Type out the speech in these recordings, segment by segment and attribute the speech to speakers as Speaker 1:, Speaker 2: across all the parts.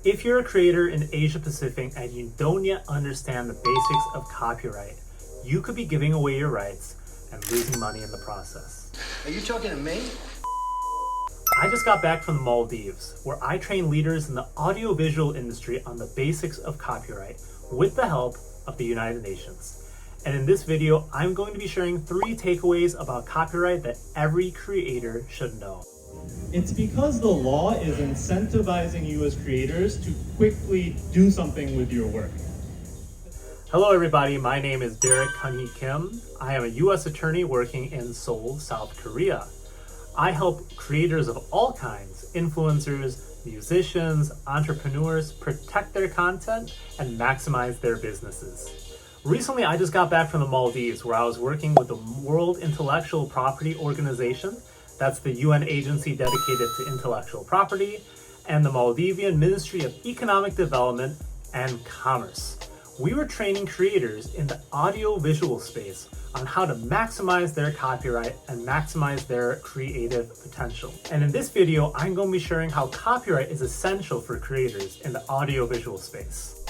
Speaker 1: If you're a creator in Asia Pacific and you don't yet understand the basics of copyright, you could be giving away your rights and losing money in the process.
Speaker 2: Are you talking to me?
Speaker 1: I just got back from the Maldives, where I train leaders in the audiovisual industry on the basics of copyright with the help of the United Nations. And in this video, I'm going to be sharing 3 takeaways about copyright that every creator should know.
Speaker 3: It's because the law is incentivizing you as creators to quickly do something with your work.
Speaker 1: Hello everybody, my name is Derek Kun-hee Kim. I am a US attorney working in Seoul, South Korea. I help creators of all kinds, influencers, musicians, entrepreneurs, protect their content and maximize their businesses. Recently, I just got back from the Maldives, where I was working with the World Intellectual Property Organization, that's the UN agency dedicated to intellectual property, and the Maldivian Ministry of Economic Development and Commerce. We were training creators in the audio-visual space on how to maximize their copyright and maximize their creative potential. And in this video, I'm going to be sharing how copyright is essential for creators in the audio-visual space.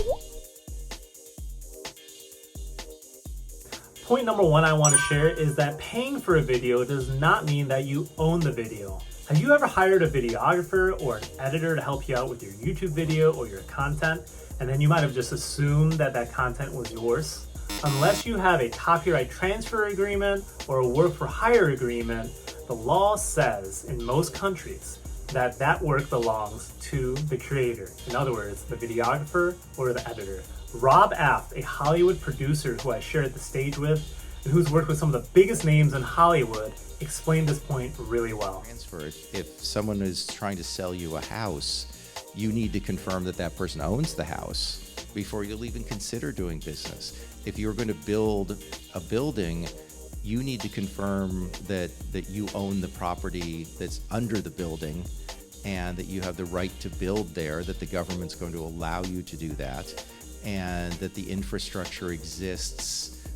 Speaker 1: Point number 1 I want to share is that paying for a video does not mean that you own the video. Have you ever hired a videographer or an editor to help you out with your YouTube video or your content, and then you might have just assumed that that content was yours? Unless you have a copyright transfer agreement or a work for hire agreement, the law says in most countries that that work belongs to the creator. In other words, the videographer or the editor. Rob Aft, a Hollywood producer who I shared the stage with and who's worked with some of the biggest names in Hollywood, explained this point really well.
Speaker 4: If someone is trying to sell you a house, you need to confirm that that person owns the house before you'll even consider doing business. If you're going to build a building, you need to confirm that you own the property that's under the building and that you have the right to build there, that the government's going to allow you to do that, and that the infrastructure exists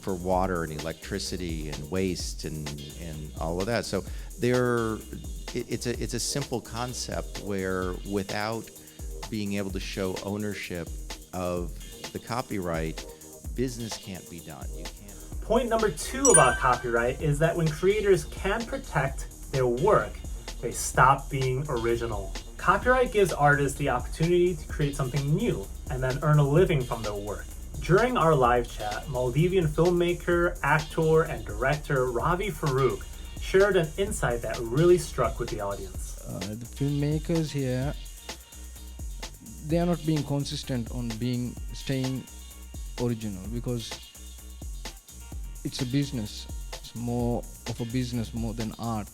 Speaker 4: for water and electricity and waste and all of that. So it's a simple concept where without being able to show ownership of the copyright, business can't be done. You can't.
Speaker 1: Point number 2 about copyright is that when creators can protect their work, they stop being original. Copyright gives artists the opportunity to create something new and then earn a living from their work. During our live chat, Maldivian filmmaker, actor, and director Ravee Farooq shared an insight that really struck with the audience.
Speaker 5: The filmmakers here, they are not being consistent on staying original because it's a business. It's more of a business more than art.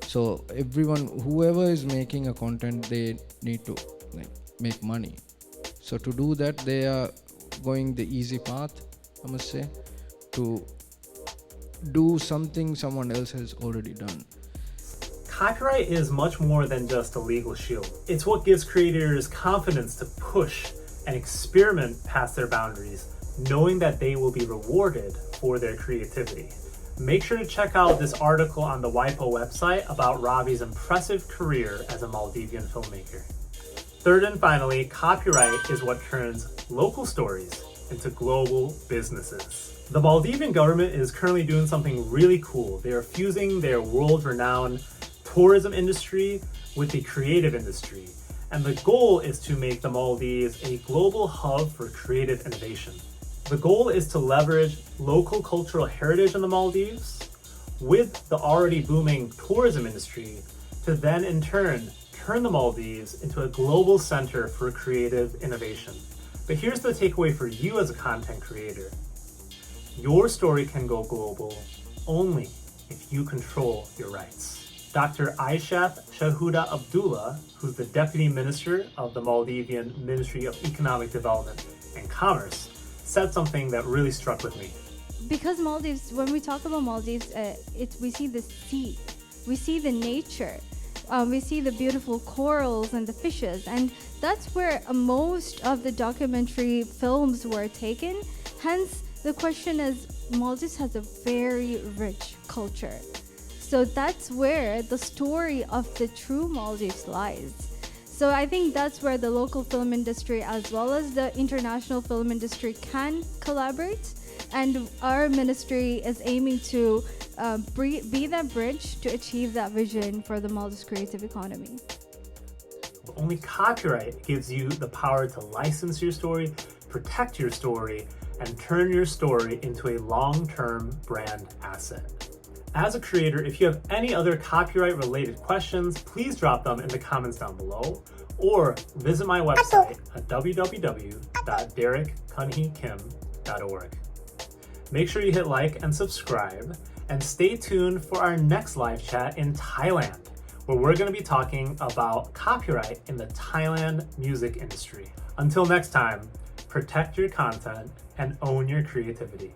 Speaker 5: So whoever is making a content, they need to make money. So to do that, they are going the easy path, I must say, to do something someone else has already done.
Speaker 1: Copyright is much more than just a legal shield. It's what gives creators confidence to push and experiment past their boundaries, knowing that they will be rewarded for their creativity. Make sure to check out this article on the WIPO website about Ravee's impressive career as a Maldivian filmmaker. Third and finally, copyright is what turns local stories into global businesses. The Maldivian government is currently doing something really cool. They are fusing their world-renowned tourism industry with the creative industry. And the goal is to make the Maldives a global hub for creative innovation. The goal is to leverage local cultural heritage in the Maldives with the already booming tourism industry to then in turn turn the Maldives into a global center for creative innovation. But here's the takeaway for you as a content creator. Your story can go global only if you control your rights. Dr. Aishat Shahuda Abdullah, who's the Deputy Minister of the Maldivian Ministry of Economic Development and Commerce, said something that really struck with me.
Speaker 6: Because Maldives, when we talk about Maldives, we see the sea, we see the nature, we see the beautiful corals and the fishes, and that's where most of the documentary films were taken. Hence, the question is, Maldives has a very rich culture. So that's where the story of the true Maldives lies. So I think that's where the local film industry as well as the international film industry can collaborate. And our ministry is aiming to be that bridge to achieve that vision for the Maldives creative economy.
Speaker 1: Only copyright gives you the power to license your story, protect your story, and turn your story into a long-term brand asset. As a creator, if you have any other copyright-related questions, please drop them in the comments down below, or visit my website at www.derekkunheekim.org. Make sure you hit like and subscribe, and stay tuned for our next live chat in Thailand, where we're going to be talking about copyright in the Thailand music industry. Until next time, protect your content and own your creativity.